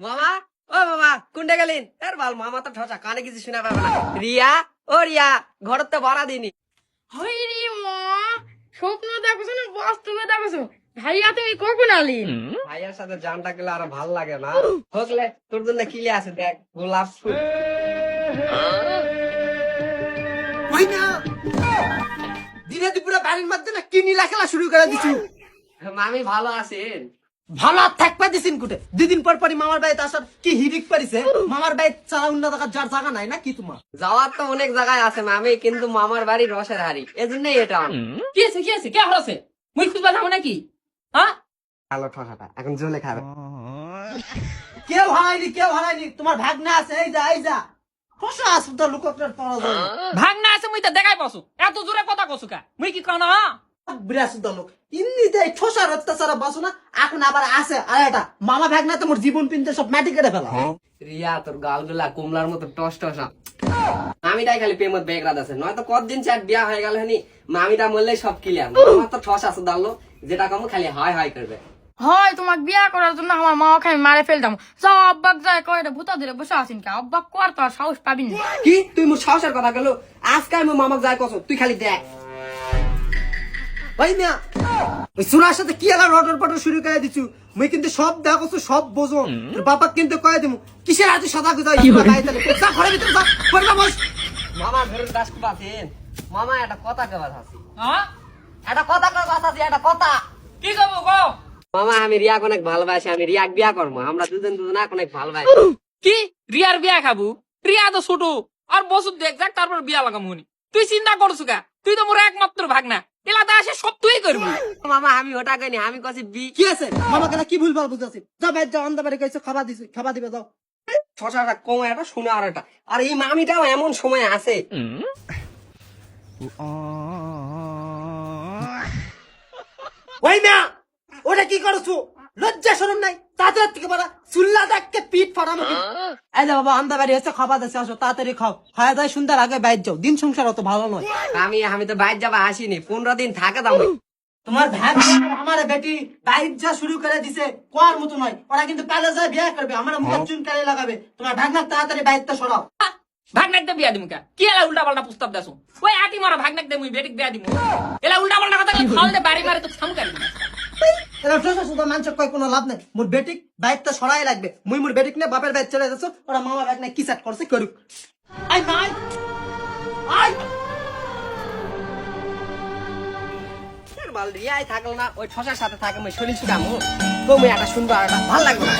মামা, ও মামা, কোনটা গেলেন? বাল মামা তো ঠসা, কানে কিছু শোনা পাবে না। রিয়া, ও রিয়া, ঘরের তো ভাড়া দিনি। হই রে মা, স্বপ্ন দেখছো না বাস্তবে দেখছো? ভাইয়া তুমি কখন আলি? ভাইয়ার সাথে জানটা গেলে আরো ভাল লাগে না? হোকলে তোর জন্য কিলে আছে, দেখ গোলাপ ফুল। দিনে দুপুরে বাড়ির মধ্যে না কি নীলা খেলা শুরু করে দিছু। মামি ভালো আছেন? ভালো আর থাকবা দিছিন কুটে। দুদিন পর পরই মামার বাড়িতে আসার কি হিরিক পারিছে। মামার বাড়িতে ছাড়া অন্য যার জায়গা নাই না কি তোমার? যাওয়ার তো অনেক জায়গায় আছে মামি, কিন্তু মামার বাড়ি রসের হাড়ি, এজন্যই এটা। কি আছে কে হরছে? মুই খুঁজবা যাবো নাকি? হ্যাঁ ভালো ঠসাটা এখন জলে খাবে। কেউ হারায়নি তোমার ভাগ্নে আছে। এই যা ফসা আসুদা লোকটার পাওয়া যায় ভাগ না আছে মুই তো দেখাই পাসু, এত জোরে কথা কসু কা মুই কি কানা? বিরাসুদা লোক ইন্নি দেয় ঠসার অত্যাচার বাসু না। এখন আবার আছে আর এটা মামা ভাগ্নে তোমার জীবন পিনতে সব মাটি কেটে ফেলা। রিয়া, তোর গালগুলা কুমলার মতো টস টসা। মামিটাই খালি প্রেমত বেগরাত আছে, নয়তো কতদিন চার বিয়া হয়ে গেল হানি। মামিটা মরলেই সব ক্লিয়ার। আমার তো ঠস আছে দাঁড়লো, যেটা কম খালি হাই হাই করবে। হয় তোমাক বিয়া করার জন্য আমার মা ওখানে মারে ফেলতাম। যাও আব্বাক যায় কয় এটা ভূতা ধরে বসে আছেন কা, আব্বাক কর তো আর সাহস পাবি না। কি তুই মোর সাহসের কথা গেল? আজকে আমি মামাক যাই কছ, তুই খালি দেখ। ভাই মিয়া ওই সুরার সাথে কি আলার রটর পটর শুরু করে দিছু। মুই কিন্তু সব দেখছো সব বোঝো। তোর বাবা কিন্তু কয়ে দিমু কিসের আজ সাদা গুজা যা ঘরে ভিতরে যা পড়বা বস। মামা ঘরের কাজ পাচ্ছেন? মামা একটা কথা কেবা আছে, হ্যাঁ একটা কথা কেবা আছে, একটা কথা। কি করবো গো? মামা আমি রিয়াক অনেক ভালোবাসি, আমি রিয়াক বিয়া করবো। আমরা দুজন অনেক ভালোবাসি। কি রিয়ার বিয়া খাবো? রিয়া তো ছোট, আর বছর দেখ যাক তারপর বিয়া লাগাম হনি। তুই চিন্তা করছো কা? তুই তো মোর একমাত্র ভাগনা, এলাতে আসে সব তুই করবি। মামা আমি ওটা কইনি, আমি কছি বি। কি আছে মামা কেন কি ভুলভাল বুঝাছি। যা বাইর যা অন্ধ বাড়ি কইছো খাবার দিছি খাবার দিবে যাও। ছটাটা কম একটা শুনে আর একটা। আর এই মামিটাও এমন সময় আছে। ওই মিয়া ওটা কি করছো? লজ্জা শরম নাই? তাড়াতাড়ি থেকে বাড়া চুল্লা দেখকে পিঠ ফাটানো। এই যে বাবা আন্দা বাড়ি হচ্ছে খাবার দিচ্ছে, আসো তাড়াতাড়ি খাও। খাওয়া দাওয়া সুন্দর আগে বাইর যাও, দিন সংসার অত ভালো নয়। আমি তো বাইর যাবা আসিনি, 15 দিন থাকে দাম। তোমার ভাগ আমার বেটি বাইর যা শুরু করে দিছে কোয়ার মতো নয়। ওরা কিন্তু কালে যায় বিয়ে করবে, আমার মুখে চুন কালে লাগাবে। তোমার ভাগনা তাড়াতাড়ি বাইরটা সরাও। ভাগনাক দে বিয়া দিমু কা? কি এলা উল্টা পাল্টা প্রস্তাব দাসু? ওই আটি মারা ভাগনাক দে মুই বেটিক বিয়া দিমু। এলা উল্টা পাল্টা কথা খাল দে বাড়ি মারে তো সামু কারি। এরা ঠোসা শুধু মানুষ কয় কোনো লাভ নাই। মোর বেটিক বাইরটা সরাই লাগবে। মুই মোর বেটিক নে বাপের বাইর চলে যাচ্ছ। ওরা মামা ভাগনা কি সেট করছে করুক। আই নাই আই মাল রিয়াই থাকলো না, ওই ঠসার সাথে থাকে, মই শরীর শুকামু। কমে একটা শুনবো আর একটা ভাল লাগবে না।